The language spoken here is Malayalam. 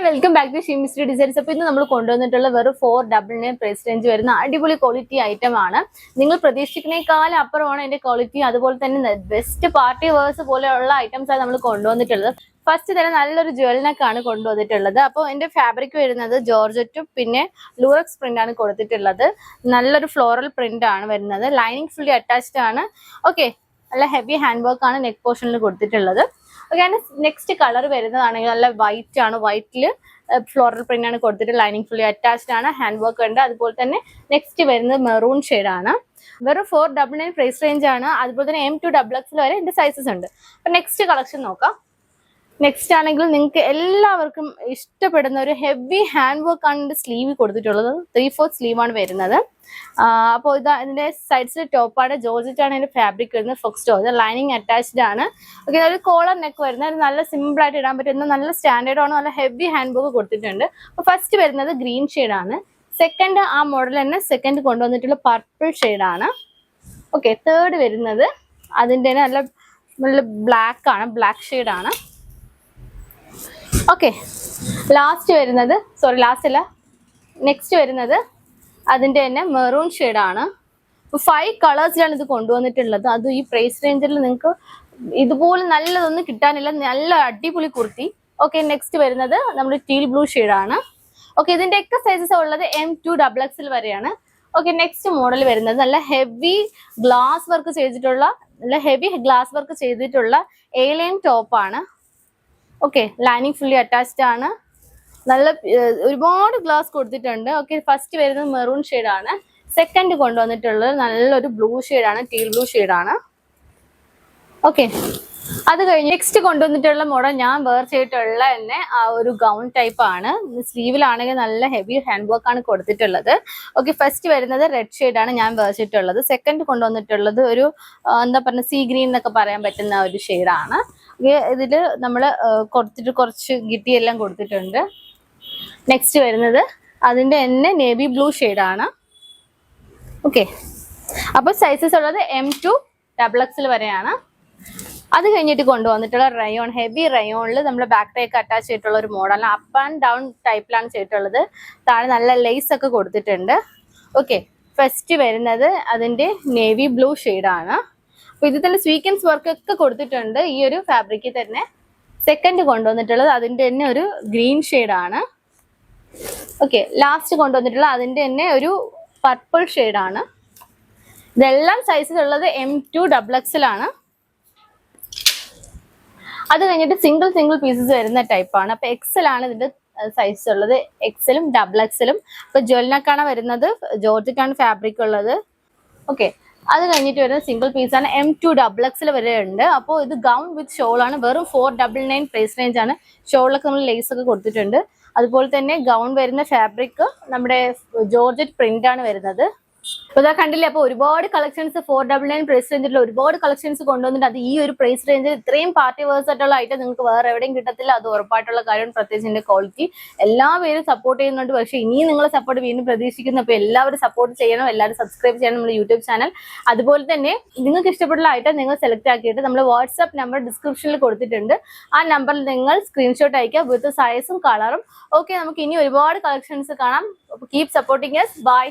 Welcome back to chemistry designs. അപ്പോൾ ഇന്ന് നമ്മൾ കൊണ്ടുവന്നിട്ടുള്ള വെറും 499 പ്രൈസ് റേഞ്ച് വരുന്ന അടിപൊളി ക്വാളിറ്റി ഐറ്റം ആണ്. നിങ്ങൾ പ്രതീക്ഷിക്കുന്നേക്കാളും അപ്പുറമാണ് അതിന്റെ ക്വാളിറ്റി. അതുപോലെ തന്നെ ബെസ്റ്റ് പാർട്ടി വേഴ്സ് പോലെയുള്ള ഐറ്റംസ് ആണ് നമ്മൾ കൊണ്ടുവന്നിട്ടുള്ളത്. ഫസ്റ്റ് തന്നെ നല്ലൊരു ജ്വല്ലനക്കാണ് കൊണ്ടുവന്നിട്ടുള്ളത്. അപ്പോൾ എന്റെ ഫാബ്രിക് വരുന്നത് ജോർജറ്റും പിന്നെ ലൂറക്സ് പ്രിന്റ് ആണ് കൊടുത്തിട്ടുള്ളത്. നല്ലൊരു ഫ്ലോറൽ പ്രിന്റ് ആണ് വരുന്നത്. ലൈനിങ് ഫുള്ളി അറ്റാച്ച്ഡ് ആണ്. ഓക്കെ, നല്ല ഹെവി ഹാൻഡ് വർക്ക് ആണ് നെക്ക് പോർഷനിൽ കൊടുത്തിട്ടുള്ളത്. ഓക്കെ, നെക്സ്റ്റ് കളർ വരുന്നതാണെങ്കിൽ നല്ല വൈറ്റ് ആണ്. വൈറ്റിൽ ഫ്ലോറൽ പ്രിന്റ് ആണ് കൊടുത്തിട്ട് ലൈനിങ് ഫുള്ളി അറ്റാച്ച്ഡ് ആണ്. ഹാൻഡ് വർക്ക് ഉണ്ട്. അതുപോലെ തന്നെ നെക്സ്റ്റ് വരുന്നത് മെറൂൺ ഷെയ്ഡ് ആണ്. വെറും 499 പ്രൈസ് റേഞ്ച് ആണ്. അതുപോലെ തന്നെ M2 XXL വരെ ഇതിന്റെ സൈസസ് ഉണ്ട്. അപ്പൊ നെക്സ്റ്റ് കളക്ഷൻ നോക്കാം. നെക്സ്റ്റ് ആണെങ്കിൽ നിങ്ങൾക്ക് എല്ലാവർക്കും ഇഷ്ടപ്പെടുന്ന ഒരു ഹെവി ഹാൻഡ് വർക്ക് ആണ് സ്ലീവ് കൊടുത്തിട്ടുള്ളത്. 3/4 സ്ലീവ് ആണ് വരുന്നത്. അപ്പോൾ ഇതിന്റെ സൈഡ്സിൽ ടോപ്പാണ് ജോർജറ്റ് ആണ് ഇതിന്റെ ഫാബ്രിക് വരുന്നത്. ഫൊക്സ്റ്റോ ലൈനിങ് അറ്റാച്ച്ഡ് ആണ്. ഓക്കെ, ഒരു കോളർ നെക്ക് വരുന്ന ഒരു നല്ല സിമ്പിൾ ആയിട്ട് ഇടാൻ പറ്റുന്ന നല്ല സ്റ്റാൻഡേർഡ് ആണ്. നല്ല ഹെവി ഹാൻഡ് വർക്ക് കൊടുത്തിട്ടുണ്ട്. അപ്പോൾ ഫസ്റ്റ് വരുന്നത് ഗ്രീൻ ഷെയ്ഡ് ആണ്. സെക്കൻഡ് ആ മോഡൽ തന്നെ സെക്കൻഡ് കൊണ്ടുവന്നിട്ടുള്ള പർപ്പിൾ ഷെയ്ഡ് ആണ്. ഓക്കെ, തേർഡ് വരുന്നത് അതിന്റെ നല്ല നല്ല ബ്ലാക്ക് ആണ്. ബ്ലാക്ക് ഷെയ്ഡ് ആണ്. ഓക്കെ, ലാസ്റ്റ് വരുന്നത് ലാസ്റ്റ് അല്ല നെക്സ്റ്റ് വരുന്നത് അതിന്റെ തന്നെ മെറൂൺ ഷെയ്ഡ് ആണ്. 5 കളേഴ്സിലാണ് ഇത് കൊണ്ടുവന്നിട്ടുള്ളത്. അത് ഈ പ്രൈസ് റേഞ്ചിൽ നിങ്ങൾക്ക് ഇതുപോലെ നല്ലതൊന്നും കിട്ടാനില്ല. നല്ല അടിപൊളി കുർത്തി. ഓക്കെ, നെക്സ്റ്റ് വരുന്നത് നമ്മുടെ ടീൽ ബ്ലൂ ഷെയ്ഡ് ആണ്. ഓക്കെ, ഇതിന്റെ ഒക്കെ സൈസസ് ഉള്ളത് M2 XXL വരെയാണ്. ഓക്കെ, നെക്സ്റ്റ് മോഡൽ വരുന്നത് നല്ല ഹെവി ഗ്ലാസ് വർക്ക് ചെയ്തിട്ടുള്ള A-line ടോപ്പ് ആണ്. ഓക്കെ, ലൈനിങ് ഫുള്ളി അറ്റാച്ച്ഡ് ആണ്. നല്ല ഒരുപാട് ഗ്ലാസ് കൊടുത്തിട്ടുണ്ട്. ഓക്കെ, ഫസ്റ്റ് വരുന്നത് മെറൂൺ ഷെയ്ഡ് ആണ്. സെക്കൻഡ് കൊണ്ടുവന്നിട്ടുള്ളത് നല്ലൊരു ബ്ലൂ ഷെയ്ഡ് ആണ്. ടീൽ ബ്ലൂ ഷെയ്ഡ് ആണ്. ഓക്കെ, അത് കഴിഞ്ഞ് നെക്സ്റ്റ് കൊണ്ടുവന്നിട്ടുള്ള മോഡൽ ഞാൻ വെയർ ചെയ്തിട്ടുള്ള തന്നെ ആ ഒരു ഗൗൺ ടൈപ്പ് ആണ്. സ്ലീവിലാണെങ്കിൽ നല്ല ഹെവി ഹാൻഡ് വർക്ക് ആണ് കൊടുത്തിട്ടുള്ളത്. ഓക്കെ, ഫസ്റ്റ് വരുന്നത് റെഡ് ഷെയ്ഡ് ആണ് ഞാൻ വെയർ ചെയ്തിട്ടുള്ളത്. സെക്കൻഡ് കൊണ്ടുവന്നിട്ടുള്ളത് ഒരു എന്താ പറയുക സീ ഗ്രീൻ എന്നൊക്കെ പറയാൻ പറ്റുന്ന ഒരു ഷെയ്ഡാണ്. ഇതില് നമ്മള് കൊടുത്തിട്ട് കുറച്ച് ഗിറ്റിയെല്ലാം കൊടുത്തിട്ടുണ്ട്. നെക്സ്റ്റ് വരുന്നത് അതിന്റെ തന്നെ നേവി ബ്ലൂ ഷെയ്ഡ് ആണ്. ഓക്കെ, അപ്പൊ സൈസസ് ഉള്ളത് M2 XXL വരെയാണ്. അത് കഴിഞ്ഞിട്ട് കൊണ്ടുവന്നിട്ടുള്ള റയോൺ ഹെവി റയോണിൽ നമ്മൾ ബാക്ക് ടേക്ക് അറ്റാച്ച് ചെയ്തിട്ടുള്ള ഒരു മോഡലാണ്. അപ്പ് ആൻഡ് ഡൗൺ ടൈപ്പിലാണ് ചെയ്തിട്ടുള്ളത്. താഴെ നല്ല ലേസ് ഒക്കെ കൊടുത്തിട്ടുണ്ട്. ഓക്കെ, ഫസ്റ്റ് വരുന്നത് അതിന്റെ നേവി ബ്ലൂ ഷെയ്ഡ് ആണ്. അപ്പൊ ഇത് തന്നെ സ്വീക്കൻസ് വർക്ക് ഒക്കെ കൊടുത്തിട്ടുണ്ട് ഈ ഒരു ഫാബ്രിക്കിൽ തന്നെ. സെക്കൻഡ് കൊണ്ടുവന്നിട്ടുള്ളത് അതിന്റെ തന്നെ ഒരു ഗ്രീൻ ഷെയ്ഡ് ആണ്. ഓക്കെ, ലാസ്റ്റ് കൊണ്ടുവന്നിട്ടുള്ളത് അതിന്റെ തന്നെ ഒരു പർപ്പിൾ ഷെയ്ഡ് ആണ്. ഇതെല്ലാം സൈസസ് ഉള്ളത് M2 XXL ആണ്. അത് കഴിഞ്ഞിട്ട് സിംഗിൾ പീസസ് വരുന്ന ടൈപ്പാണ്. അപ്പൊ XL ആണ് ഇതിന്റെ സൈസ് ഉള്ളത്. XL-ഉം XXL-ഉം. അപ്പൊ ജ്വല്ലനക്കാണ് വരുന്നത്. ജോർജറ്റാണ് ഫാബ്രിക് ഉള്ളത്. ഓക്കെ, അത് കഴിഞ്ഞിട്ട് വരുന്ന സിംഗിൾ പീസാണ്. M2 XXL വരെ ഉണ്ട്. അപ്പോൾ ഇത് ഗൗൺ വിത്ത് ഷോൾ ആണ്. വെറും 499 പ്രൈസ് റേഞ്ച് ആണ്. ഷോളിലൊക്കെ നമ്മൾ ലേസ് ഒക്കെ കൊടുത്തിട്ടുണ്ട്. അതുപോലെ തന്നെ ഗൗൺ വരുന്ന ഫാബ്രിക് നമ്മുടെ ജോർജറ്റ് പ്രിന്റ് ആണ് വരുന്നത്. അപ്പൊ ഇതാ കണ്ടില്ലേ. അപ്പൊ ഒരുപാട് കളക്ഷൻസ് 499 പ്രൈസ് റേഞ്ചിൽ ഒരുപാട് കളക്ഷൻസ് കൊണ്ടുവന്നിട്ട് അത് ഈ ഒരു പ്രൈസ് റേഞ്ചിൽ ഇത്രയും പാർട്ടി വേഴ്സ് ആയിട്ടുള്ള ഐറ്റം നിങ്ങൾക്ക് വേറെ എവിടെയും കിട്ടത്തില്ല. അത് ഉറപ്പായിട്ടുള്ള കാര്യം. പ്രത്യേകിച്ച് ഇതിന്റെ ക്വാളിറ്റി എല്ലാവരും സപ്പോർട്ട് ചെയ്യുന്നുണ്ട്. പക്ഷേ ഇനിയും നിങ്ങളെ സപ്പോർട്ട് വീണ്ടും പ്രതീക്ഷിക്കുന്നു. അപ്പൊ എല്ലാവരും സപ്പോർട്ട് ചെയ്യണം. എല്ലാവരും സബ്സ്ക്രൈബ് ചെയ്യണം നമ്മുടെ യൂട്യൂബ് ചാനൽ. അതുപോലെ തന്നെ നിങ്ങൾക്ക് ഇഷ്ടപ്പെട്ടുള്ള ഐറ്റം നിങ്ങൾ സെലക്ട് ആക്കിയിട്ട് നമ്മൾ വാട്സ്ആപ്പ് നമ്പർ ഡിസ്ക്രിപ്ഷനിൽ കൊടുത്തിട്ടുണ്ട്. ആ നമ്പറിൽ നിങ്ങൾ സ്ക്രീൻഷോട്ട് അയക്കുക വിത്ത് സൈസും കളറും. ഓക്കെ, നമുക്ക് ഇനി ഒരുപാട് കളക്ഷൻസ് കാണാം. Keep supporting us. ബൈ.